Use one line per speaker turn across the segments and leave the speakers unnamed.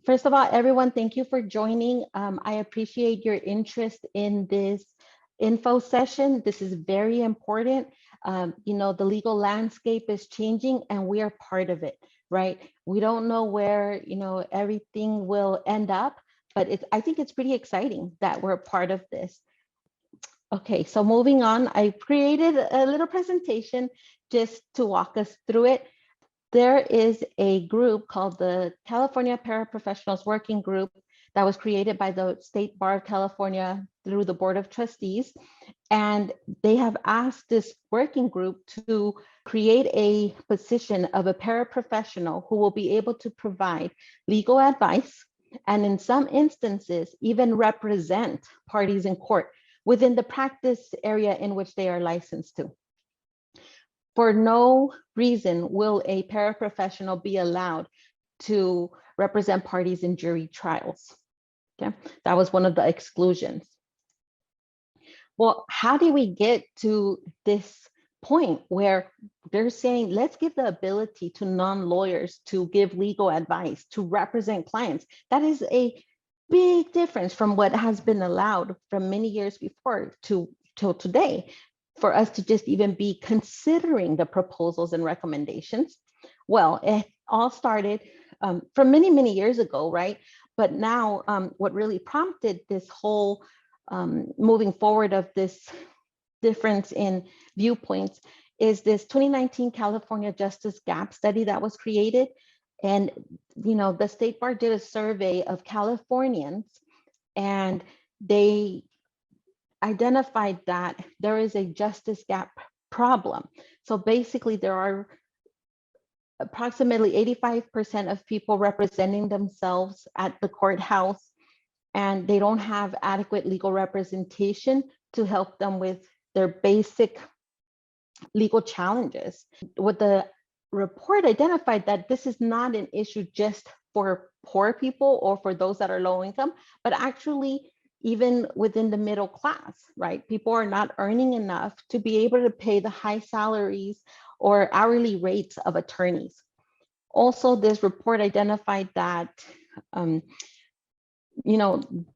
First of all, everyone, thank you for joining. I appreciate your interest in this info session. This is very important. The legal landscape is changing and we are part of it, right? We don't know where, everything will end up, but I think it's pretty exciting that we're part of this. Okay, so moving on, I created a little presentation just to walk us through it. There is a group called the California Paraprofessionals Working Group that was created by the State Bar of California through the Board of Trustees. And they have asked this working group to create a position of a paraprofessional who will be able to provide legal advice and in some instances, even represent parties in court within the practice area in which they are licensed to. For no reason will a paraprofessional be allowed to represent parties in jury trials. Okay, that was one of the exclusions. Well, how do we get to this point where they're saying, let's give the ability to non-lawyers to give legal advice, to represent clients? That is a big difference from what has been allowed from many years before till today, for us to just even be considering the proposals and recommendations. Well, it all started from many, many years ago, right? But now what really prompted this whole moving forward of this difference in viewpoints is this 2019 California Justice Gap study that was created. And, the State Bar did a survey of Californians and they identified that there is a justice gap problem. So basically there are approximately 85% of people representing themselves at the courthouse and they don't have adequate legal representation to help them with their basic legal challenges. What the report identified that this is not an issue just for poor people or for those that are low income, but actually even within the middle class, right? People are not earning enough to be able to pay the high salaries or hourly rates of attorneys. Also, this report identified that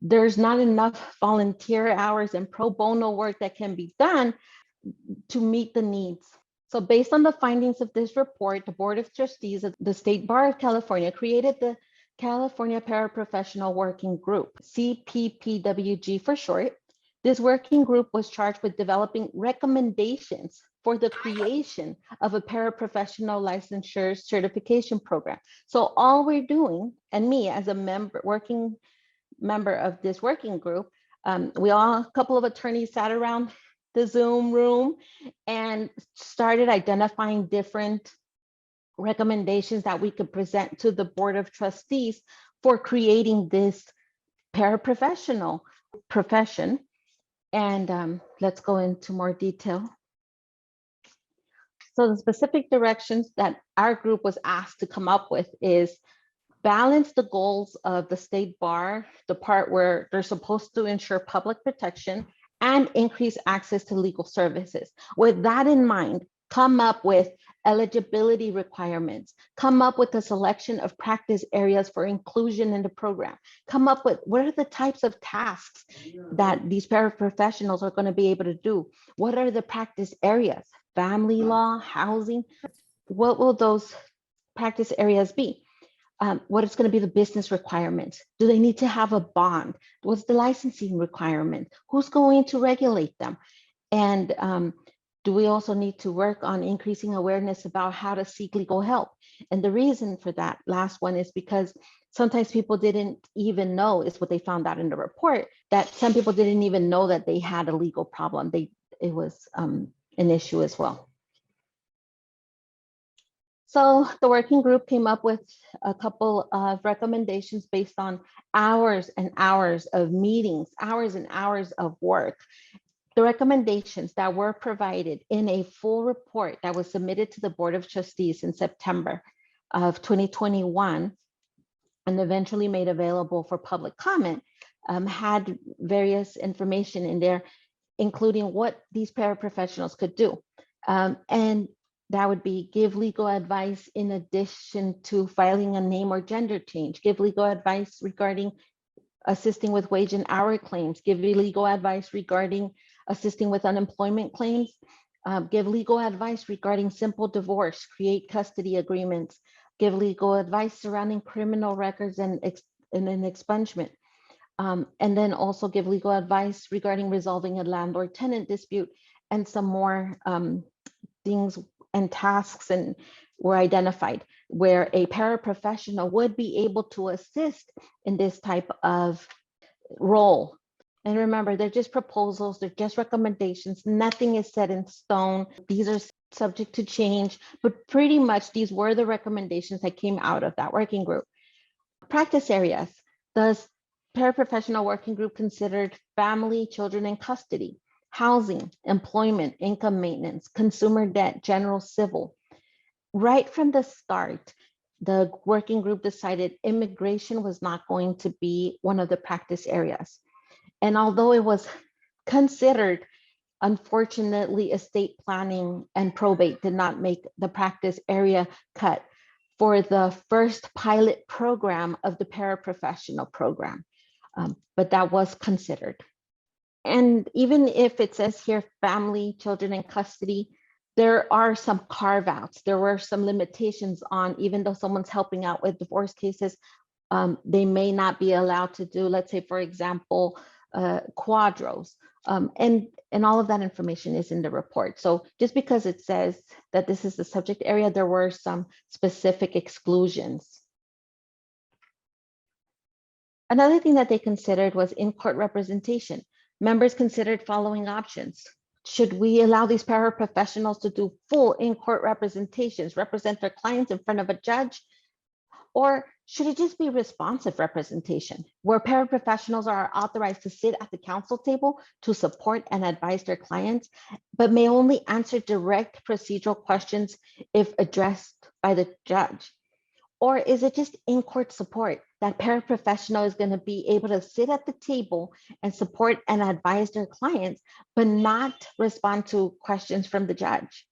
there's not enough volunteer hours and pro bono work that can be done to meet the needs. So based on the findings of this report, the Board of Trustees of the State Bar of California created the California Paraprofessional Working Group, CPPWG for short. This working group was charged with developing recommendations for the creation of a paraprofessional licensure certification program. So all we're doing, and me as a working member of this working group, a couple of attorneys sat around the Zoom room and started identifying different recommendations that we could present to the Board of Trustees for creating this paraprofessional profession. And let's go into more detail. So the specific directions that our group was asked to come up with is balance the goals of the State Bar, the part where they're supposed to ensure public protection and increase access to legal services. With that in mind, come up with eligibility requirements, come up with a selection of practice areas for inclusion in the program, come up with what are the types of tasks that these paraprofessionals are going to be able to do, what are the practice areas, family law, housing, what will those practice areas be? What is going to be the business requirements? Do they need to have a bond? What's the licensing requirement? Who's going to regulate them? And do we also need to work on increasing awareness about how to seek legal help? And the reason for that last one is because sometimes people didn't even know, is what they found out in the report, that some people didn't even know that they had a legal problem. It was an issue as well. So the working group came up with a couple of recommendations based on hours and hours of meetings, hours and hours of work. The recommendations that were provided in a full report that was submitted to the Board of Trustees in September of 2021 and eventually made available for public comment had various information in there, including what these paraprofessionals could do. And that would be give legal advice in addition to filing a name or gender change, give legal advice regarding assisting with wage and hour claims, give legal advice regarding assisting with unemployment claims, give legal advice regarding simple divorce, create custody agreements, give legal advice surrounding criminal records and an expungement. And then also give legal advice regarding resolving a landlord-tenant dispute, and some more things and tasks and were identified where a paraprofessional would be able to assist in this type of role. And remember, they're just proposals, they're just recommendations, nothing is set in stone. These are subject to change, but pretty much these were the recommendations that came out of that working group. Practice areas. The paraprofessional working group considered family, children in custody, housing, employment, income maintenance, consumer debt, general civil. Right from the start, the working group decided immigration was not going to be one of the practice areas. And although it was considered, unfortunately, estate planning and probate did not make the practice area cut for the first pilot program of the paraprofessional program, but that was considered. And even if it says here family, children in custody, there are some carve outs. There were some limitations on, even though someone's helping out with divorce cases, they may not be allowed to do, let's say, for example, quadros. And all of that information is in the report. So just because it says that this is the subject area, there were some specific exclusions. Another thing that they considered was in-court representation. Members considered following options. Should we allow these paraprofessionals to do full in-court representations, represent their clients in front of a judge? Or should it just be responsive representation, where paraprofessionals are authorized to sit at the counsel table to support and advise their clients, but may only answer direct procedural questions if addressed by the judge? Or is it just in-court support that paraprofessional is going to be able to sit at the table and support and advise their clients, but not respond to questions from the judge?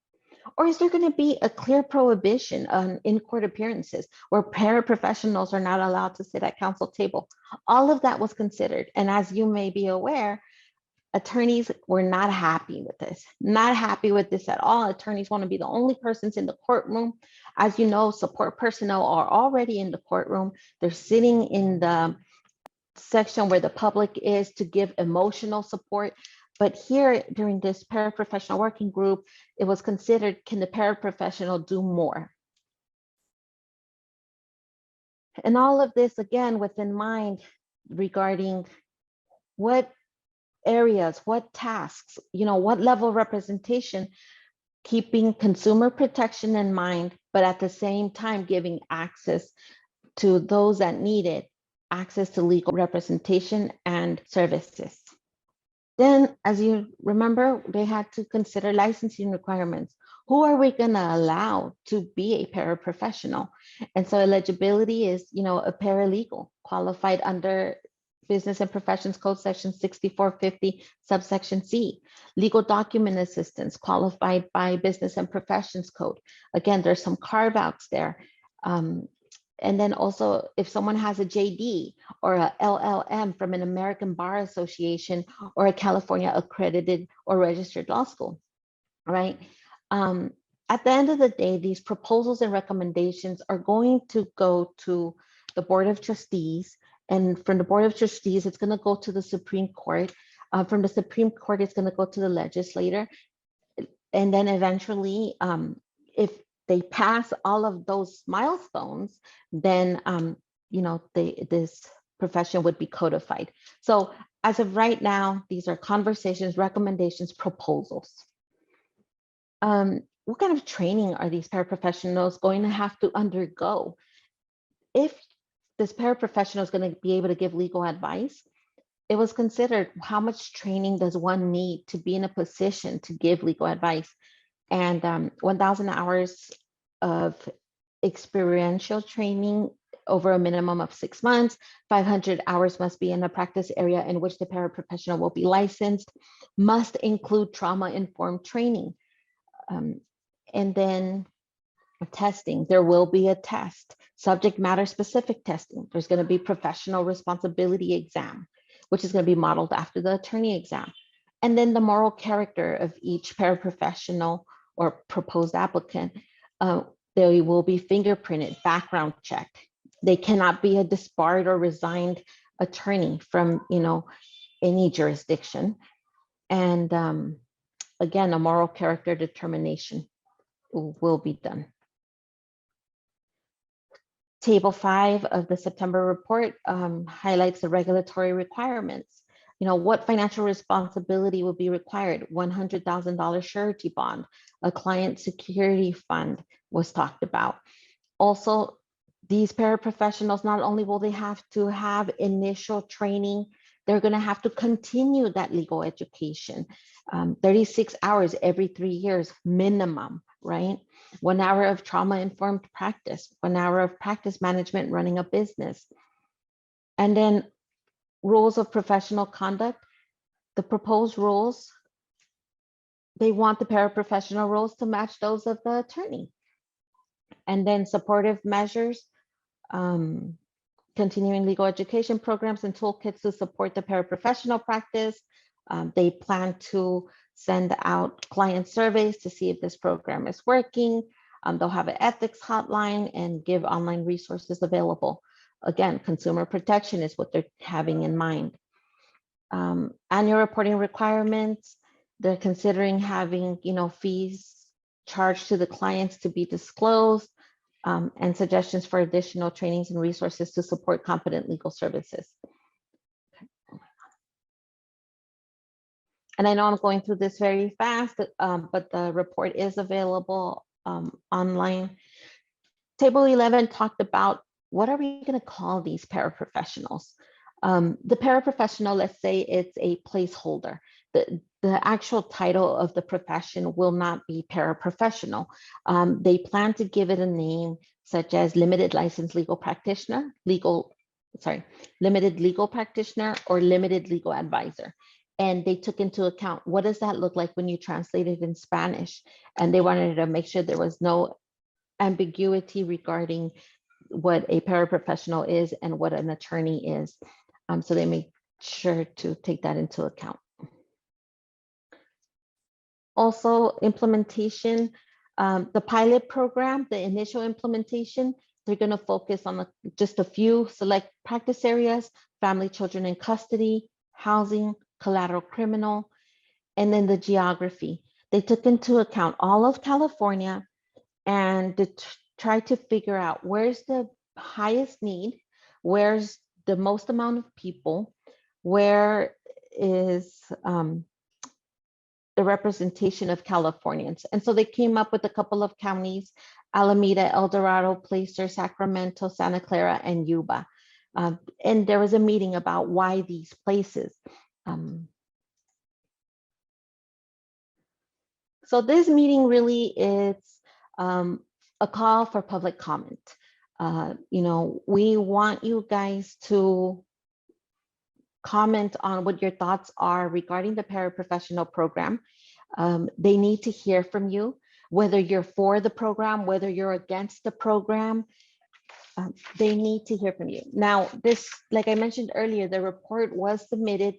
Or is there going to be a clear prohibition on in-court appearances where paraprofessionals are not allowed to sit at counsel table? All of that was considered. And as you may be aware, attorneys were not happy with this, not happy with this at all. Attorneys want to be the only persons in the courtroom. As you know, support personnel are already in the courtroom. They're sitting in the section where the public is to give emotional support. But here during this paraprofessional working group, it was considered, can the paraprofessional do more? And all of this, again, within mind regarding what areas, what tasks, what level of representation, keeping consumer protection in mind, but at the same time giving access to those that need it, access to legal representation and services. Then, as you remember, they had to consider licensing requirements. Who are we going to allow to be a paraprofessional? And so eligibility is, a paralegal qualified under Business and Professions Code section 6450, subsection C. Legal document assistance qualified by Business and Professions Code. Again, there's some carve outs there. And then also if someone has a JD or a LLM from an American Bar Association or a California accredited or registered law school, right? At the end of the day, these proposals and recommendations are going to go to the Board of Trustees. And from the Board of Trustees, it's going to go to the Supreme Court. From the Supreme Court, it's going to go to the legislator. And then eventually, if they pass all of those milestones, then this profession would be codified. So as of right now, these are conversations, recommendations, proposals. What kind of training are these paraprofessionals going to have to undergo? If this paraprofessional is going to be able to give legal advice, it was considered how much training does one need to be in a position to give legal advice? And 1,000 hours of experiential training over a minimum of 6 months, 500 hours must be in a practice area in which the paraprofessional will be licensed, must include trauma-informed training. And then testing, there will be a test, subject matter specific testing. There's going to be professional responsibility exam, which is going to be modeled after the attorney exam. And then the moral character of each paraprofessional or proposed applicant, they will be fingerprinted, background checked. They cannot be a disbarred or resigned attorney from, any jurisdiction. And again, a moral character determination will be done. Table 5 of the September report highlights the regulatory requirements. What financial responsibility will be required? $100,000 surety bond, a client security fund was talked about. Also, these paraprofessionals, not only will they have to have initial training, they're going to have to continue that legal education. 36 hours every 3 years minimum, right? 1 hour of trauma-informed practice, 1 hour of practice management running a business. And then rules of professional conduct, the proposed rules, they want the paraprofessional rules to match those of the attorney. And then supportive measures, continuing legal education programs and toolkits to support the paraprofessional practice. They plan to send out client surveys to see if this program is working. They'll have an ethics hotline and give online resources available. Again, consumer protection is what they're having in mind. Annual reporting requirements, they're considering having, fees charged to the clients to be disclosed, and suggestions for additional trainings and resources to support competent legal services. And I know I'm going through this very fast, but the report is available online. Table 11 talked about what are we going to call these paraprofessionals? The paraprofessional, let's say it's a placeholder. The actual title of the profession will not be paraprofessional. They plan to give it a name such as limited licensed legal practitioner, limited legal practitioner, or limited legal advisor. And they took into account, what does that look like when you translate it in Spanish? And they wanted to make sure there was no ambiguity regarding what a paraprofessional is and what an attorney is. So they made sure to take that into account. Also, implementation, the pilot program, the initial implementation, they're going to focus on just a few select practice areas: family, children in custody, housing, collateral criminal, and then the geography. They took into account all of California and try to figure out where's the highest need, where's the most amount of people, where is the representation of Californians. And so they came up with a couple of counties: Alameda, El Dorado, Placer, Sacramento, Santa Clara, and Yuba. And there was a meeting about why these places. So this meeting really is a call for public comment. We want you guys to comment on what your thoughts are regarding the paraprofessional program. They need to hear from you, whether you're for the program, whether you're against the program. They need to hear from you. Now, this, like I mentioned earlier, the report was submitted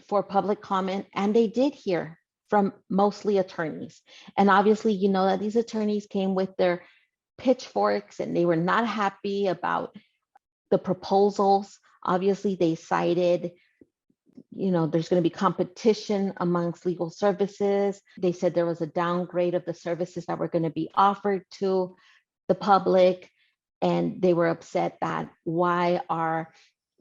for public comment, and they did hear from mostly attorneys. And obviously, you know that these attorneys came with their pitchforks and they were not happy about the proposals. Obviously, they cited, there's going to be competition amongst legal services. They said there was a downgrade of the services that were going to be offered to the public. And they were upset that why are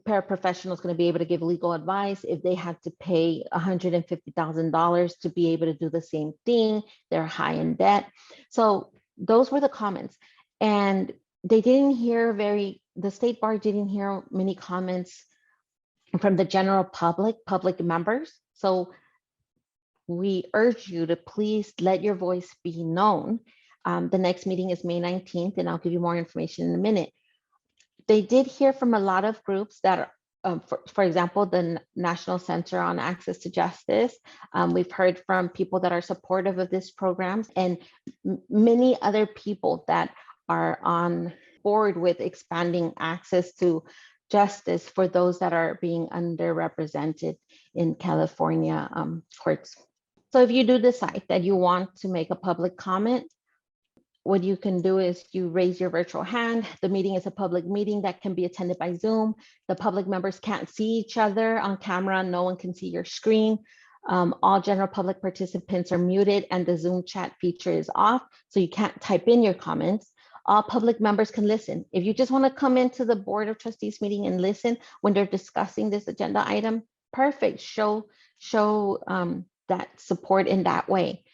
paraprofessionals going to be able to give legal advice if they had to pay $150,000 to be able to do the same thing? They're high in debt. So those were the comments. And they didn't hear the state bar didn't hear many comments from the general public members. So we urge you to please let your voice be known. The next meeting is May 19th, and I'll give you more information in a minute. They did hear from a lot of groups that for example, the National Center on Access to Justice. We've heard from people that are supportive of this program, and many other people that are on board with expanding access to justice for those that are being underrepresented in California courts. So if you do decide that you want to make a public comment, what you can do is you raise your virtual hand. The meeting is a public meeting that can be attended by Zoom. The public members can't see each other on camera. No one can see your screen. All general public participants are muted and the Zoom chat feature is off, so you can't type in your comments. All public members can listen. If you just want to come into the Board of Trustees meeting and listen when they're discussing this agenda item, perfect. Show that support in that way.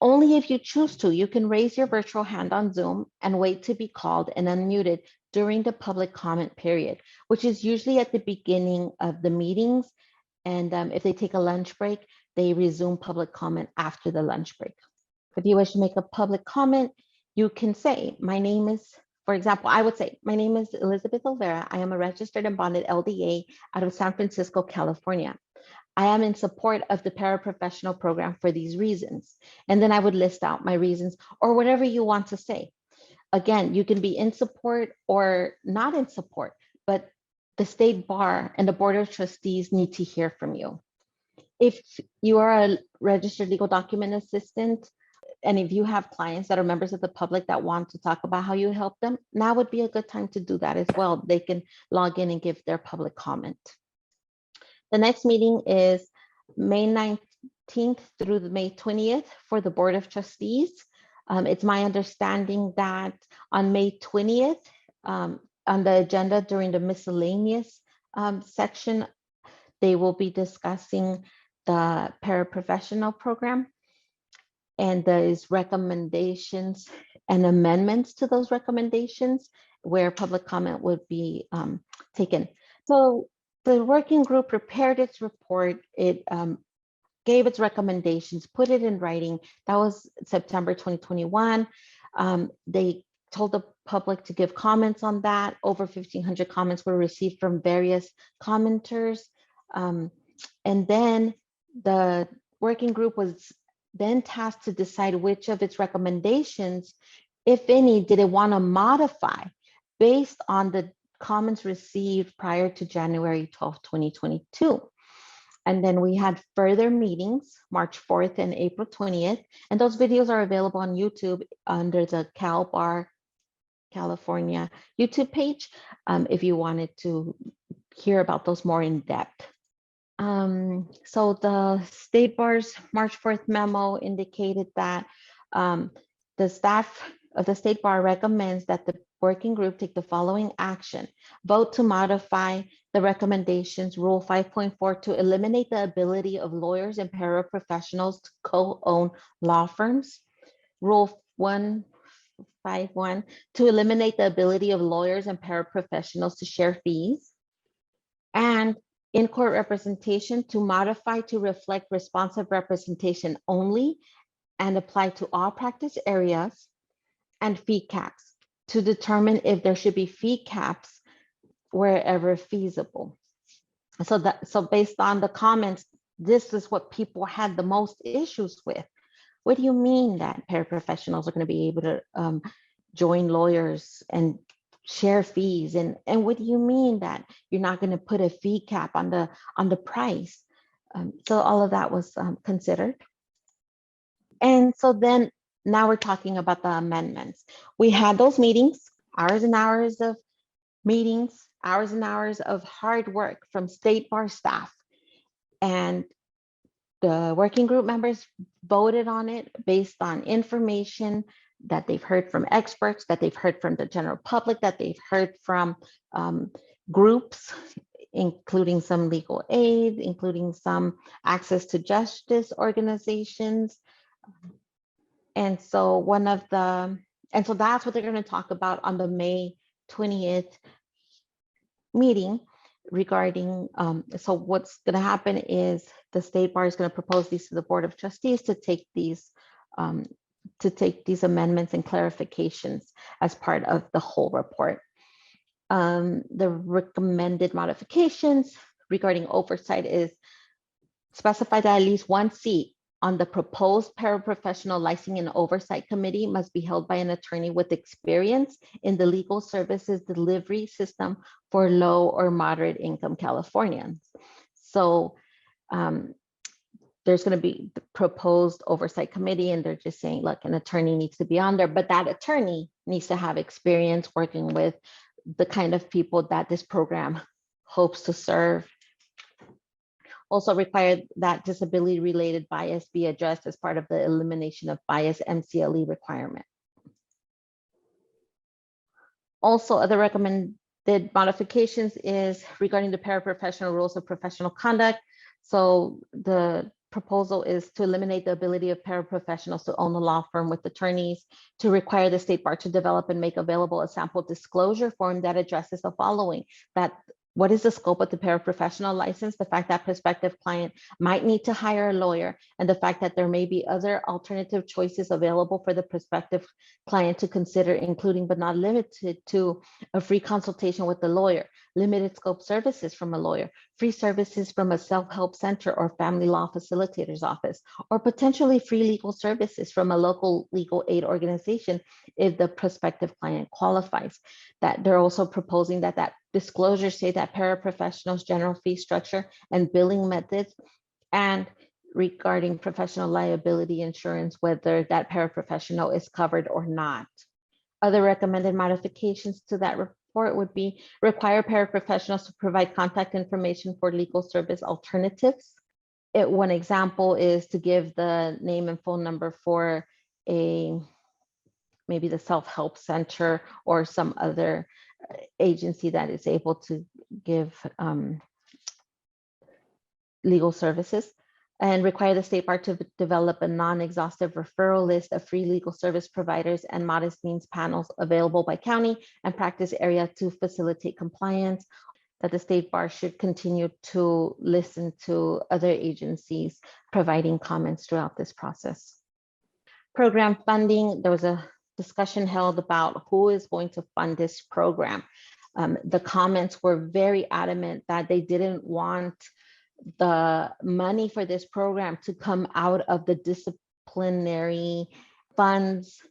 Only if you choose to, you can raise your virtual hand on Zoom and wait to be called and unmuted during the public comment period, which is usually at the beginning of the meetings. And if they take a lunch break, they resume public comment after the lunch break. If you wish to make a public comment, you can say, my name is, for example, I would say, my name is Elizabeth Olvera. I am a registered and bonded LDA out of San Francisco, California. I am in support of the paraprofessional program for these reasons. And then I would list out my reasons or whatever you want to say. Again, you can be in support or not in support, but the state bar and the Board of Trustees need to hear from you. If you are a registered legal document assistant, and if you have clients that are members of the public that want to talk about how you help them, now would be a good time to do that as well. They can log in and give their public comment. The next meeting is May 19th through May 20th for the Board of Trustees. It's my understanding that on May 20th, on the agenda during the miscellaneous section, they will be discussing the paraprofessional program and those recommendations and amendments to those recommendations where public comment would be taken. So the working group prepared its report. It gave its recommendations, put it in writing. That was September 2021. They told the public to give comments on that. Over 1,500 comments were received from various commenters. And then the working group was then tasked to decide which of its recommendations, if any, did it want to modify based on the comments received prior to January 12th, 2022. And then we had further meetings, March 4th and April 20th. And those videos are available on YouTube under the Cal Bar California YouTube page, if you wanted to hear about those more in depth. So the State Bar's March 4th memo indicated that the staff of the State Bar recommends that the working group take the following action. Vote to modify the recommendations, Rule 5.4, to eliminate the ability of lawyers and paraprofessionals to co-own law firms. Rule 151, to eliminate the ability of lawyers and paraprofessionals to share fees. And in-court representation to modify to reflect responsive representation only and apply to all practice areas, and fee caps to determine if there should be fee caps wherever feasible. So based on the comments, this is what people had the most issues with. What do you mean that paraprofessionals are going to be able to join lawyers and share fees? And what do you mean that you're not going to put a fee cap on the price? So all of that was considered. And so then now we're talking about the amendments. We had those meetings, hours and hours of meetings, hours and hours of hard work from State Bar staff. And the working group members voted on it based on information that they've heard from experts, that they've heard from the general public, that they've heard from groups, including some legal aid, including some access to justice organizations. And so that's what they're going to talk about on the May 20th meeting regarding, so what's going to happen is the State Bar is going to propose these to the Board of Trustees to take these amendments and clarifications as part of the whole report. The recommended modifications regarding oversight is specify that at least one seat on the proposed paraprofessional licensing and oversight committee must be held by an attorney with experience in the legal services delivery system for low or moderate income Californians. So there's going to be the proposed oversight committee, and they're just saying, look, an attorney needs to be on there, but that attorney needs to have experience working with the kind of people that this program hopes to serve. Also require that disability-related bias be addressed as part of the elimination of bias MCLE requirement. Also, other recommended modifications is regarding the paraprofessional rules of professional conduct. So the proposal is to eliminate the ability of paraprofessionals to own a law firm with attorneys, to require the state bar to develop and make available a sample disclosure form that addresses the following: that what is the scope of the paraprofessional license, the fact that prospective client might need to hire a lawyer, and the fact that there may be other alternative choices available for the prospective client to consider, including but not limited to a free consultation with the lawyer, limited scope services from a lawyer, free services from a self-help center or family law facilitator's office, or potentially free legal services from a local legal aid organization if the prospective client qualifies. That they're also proposing that disclosures say that paraprofessionals' general fee structure and billing methods, and regarding professional liability insurance, whether that paraprofessional is covered or not. Other recommended modifications to that report would be require paraprofessionals to provide contact information for legal service alternatives. One example is to give the name and phone number for maybe the self-help center or some other agency that is able to give legal services, and require the state bar to develop a non-exhaustive referral list of free legal service providers and modest means panels available by county and practice area to facilitate compliance. That the state bar should continue to listen to other agencies providing comments throughout this process. Program funding, there was a discussion held about who is going to fund this program. The comments were very adamant that they didn't want the money for this program to come out of the disciplinary funds.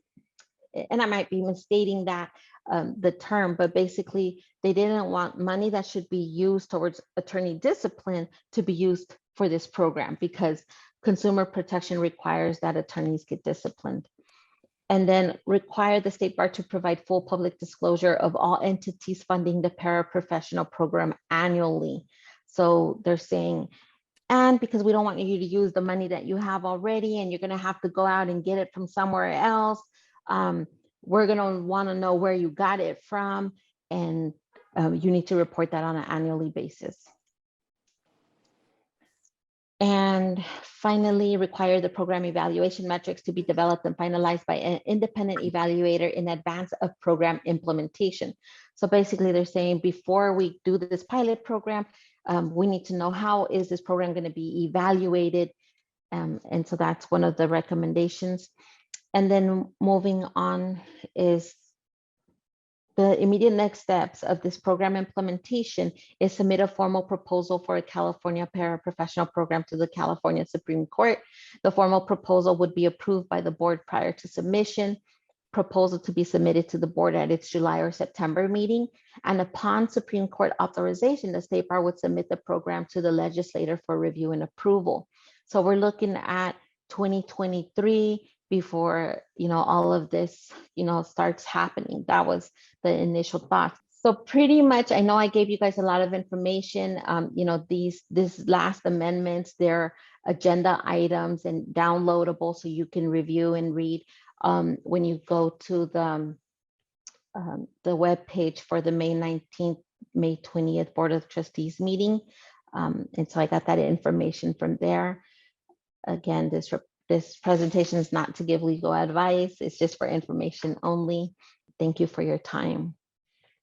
And I might be misstating that the term, but basically they didn't want money that should be used towards attorney discipline to be used for this program, because consumer protection requires that attorneys get disciplined. And then require the state bar to provide full public disclosure of all entities funding the paraprofessional program annually. So they're saying, and because we don't want you to use the money that you have already and you're going to have to go out and get it from somewhere else, we're going to want to know where you got it from, and you need to report that on an annually basis. And finally, require the program evaluation metrics to be developed and finalized by an independent evaluator in advance of program implementation. So basically they're saying, before we do this pilot program, we need to know how is this program going to be evaluated. And so that's one of the recommendations. And then moving on is the immediate next steps of this program implementation is submit a formal proposal for a California paraprofessional program to the California Supreme Court. The formal proposal would be approved by the board prior to submission. Proposal to be submitted to the board at its July or September meeting. And upon Supreme Court authorization, the state bar would submit the program to the legislator for review and approval. So we're looking at 2023 before, all of this, starts happening. That was the initial thought. So pretty much, I know I gave you guys a lot of information. This last amendments, they're agenda items and downloadable, so you can review and read when you go to the web page for the May 19th, May 20th Board of Trustees meeting. And so I got that information from there. Again, this presentation is not to give legal advice. It's just for information only. Thank you for your time.